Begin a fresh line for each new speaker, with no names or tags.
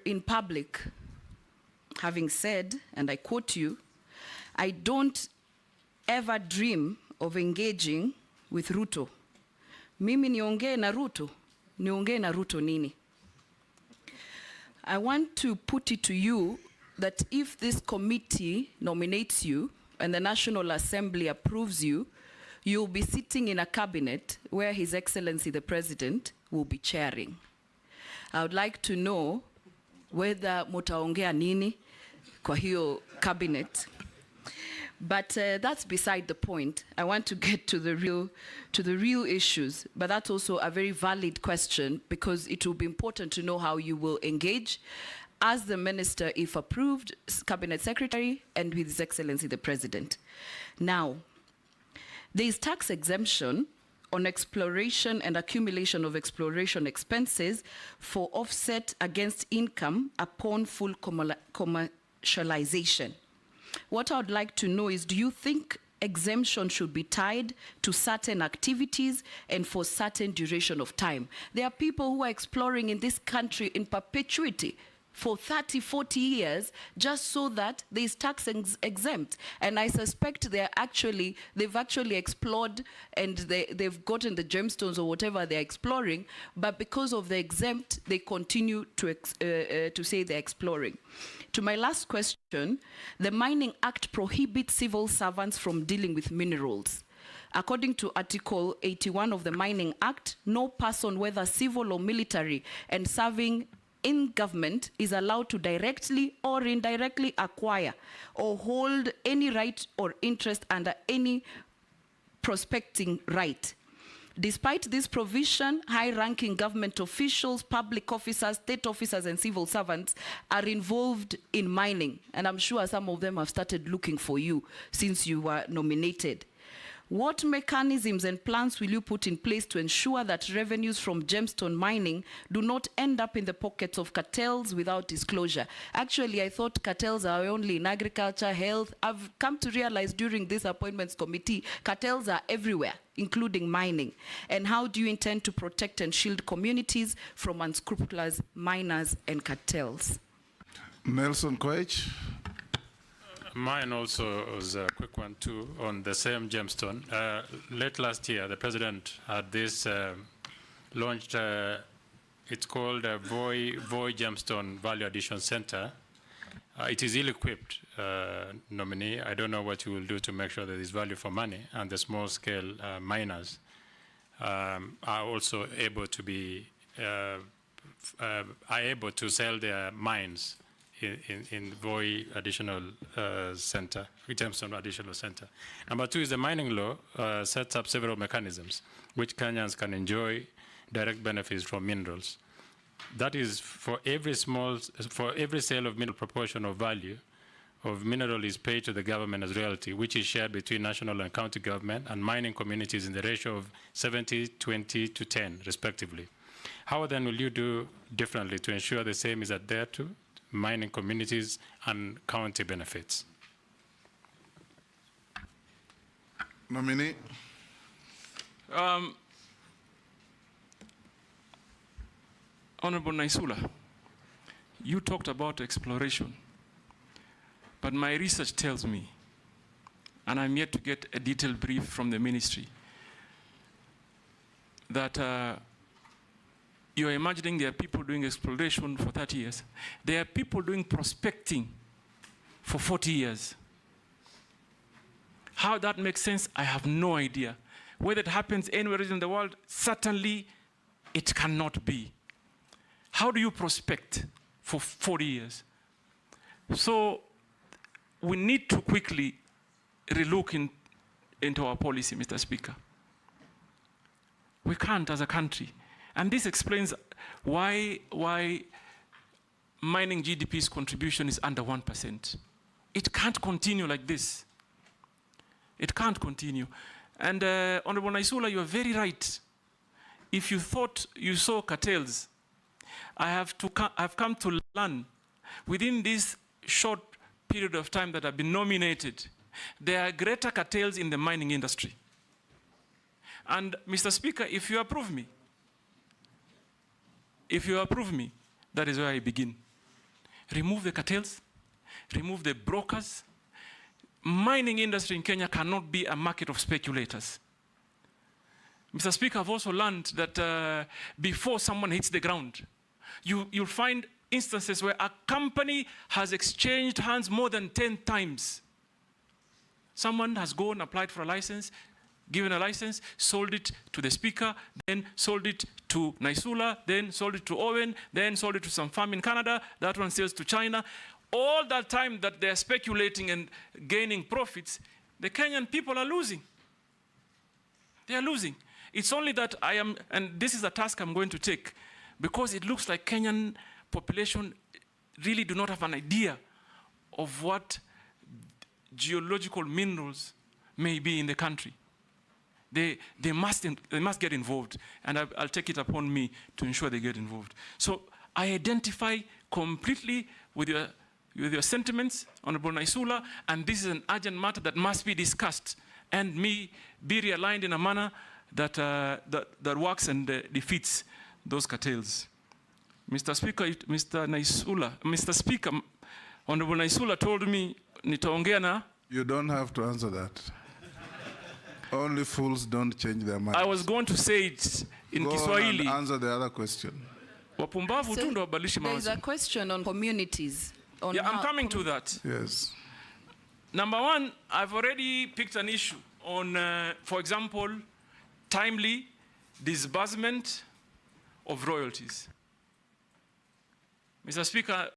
in public having said, and I quote you, "I don't ever dream of engaging with Ruto." Mimi niongee na Ruto? Niongee na Ruto nini? I want to put it to you that if this committee nominates you and the National Assembly approves you, you'll be sitting in a cabinet where His Excellency the President will be chairing. I would like to know whether mutaongea nini kwa hiyo cabinet. But that's beside the point. I want to get to the real issues. But that's also a very valid question, because it will be important to know how you will engage as the minister, if approved, cabinet secretary, and with His Excellency the President. Now, there is tax exemption on exploration and accumulation of exploration expenses for offset against income upon full commercialization. What I would like to know is, do you think exemption should be tied to certain activities and for certain duration of time? There are people who are exploring in this country in perpetuity for 30, 40 years, just so that there is tax exempt. And I suspect they've actually explored, and they've gotten the gemstones or whatever they're exploring, but because of the exempt, they continue to say they're exploring. To my last question, the Mining Act prohibits civil servants from dealing with minerals. According to Article 81 of the Mining Act, no person, whether civil or military, and serving in government is allowed to directly or indirectly acquire or hold any right or interest under any prospecting right. Despite this provision, high-ranking government officials, public officers, state officers, and civil servants are involved in mining. And I'm sure some of them have started looking for you since you were nominated. What mechanisms and plans will you put in place to ensure that revenues from gemstone mining do not end up in the pockets of cartels without disclosure? Actually, I thought cartels are only in agriculture, health. I've come to realize during this appointments committee, cartels are everywhere, including mining. And how do you intend to protect and shield communities from unscrupulous miners and cartels?
Nelson Koech.
Mine also was a quick one too, on the same gemstone. Late last year, the president had this launched, it's called Voi Gemstone Value Addition Center. It is ill-equipped nominee. I don't know what you will do to make sure that there is value for money, and the small-scale miners are also able to be able to sell their mines in Voi Additional Center, Gemstone Additional Center. Number two is the mining law sets up several mechanisms which Kenyans can enjoy direct benefits from minerals. That is, for every sale of mineral, proportion of value of mineral is paid to the government as royalty, which is shared between national and county government and mining communities in the ratio of 70, 20 to 10, respectively. How then will you do differently to ensure the same is adhered to mining communities and county benefits?
Nominee.
Honorable Naisula, you talked about exploration, but my research tells me, and I'm yet to get a detailed brief from the ministry, that you're imagining there are people doing exploration for 30 years. There are people doing prospecting for 40 years. How that makes sense, I have no idea. Whether it happens anywhere in the world, certainly it cannot be. How do you prospect for 40 years? So we need to quickly relook into our policy, Mr. Speaker. We can't as a country. And this explains why mining GDP's contribution is under 1%. It can't continue like this. It can't continue. And Honorable Naisula, you are very right. If you thought you saw cartels, I've come to learn within this short period of time that I've been nominated, there are greater cartels in the mining industry. And Mr. Speaker, if you approve me, that is where I begin. remove the cartels, remove the brokers. Mining industry in Kenya cannot be a market of speculators. Mr. Speaker, I've also learned that before someone hits the ground, you'll find instances where a company has exchanged hands more than 10 times. Someone has gone, applied for a license, given a license, sold it to the speaker, then sold it to Naisula, then sold it to Owen, then sold it to some farm in Canada, that one sells to China. All that time that they're speculating and gaining profits, the Kenyan people are losing. They are losing. It's only that and this is a task I'm going to take, because it looks like Kenyan population really do not have an idea of what geological minerals may be in the country. They must get involved, and I'll take it upon me to ensure they get involved. So I identify completely with your sentiments, Honorable Naisula, and this is an urgent matter that must be discussed and be realigned in a manner that works and defeats those cartels. Mr. Speaker, Mr. Speaker, Honorable Naisula told me nitaongea na.
You don't have to answer that. Only fools don't change their minds.
I was going to say it in Kiswahili.
Go on and answer the other question.
Wapumbavu tu ndo wabadilishe
There is
mawazo.
a question on communities.
Yeah, I'm coming to that.
Yes.
Number one, I've already picked an issue on, for example, timely disbursement of royalties. Mr. Speaker,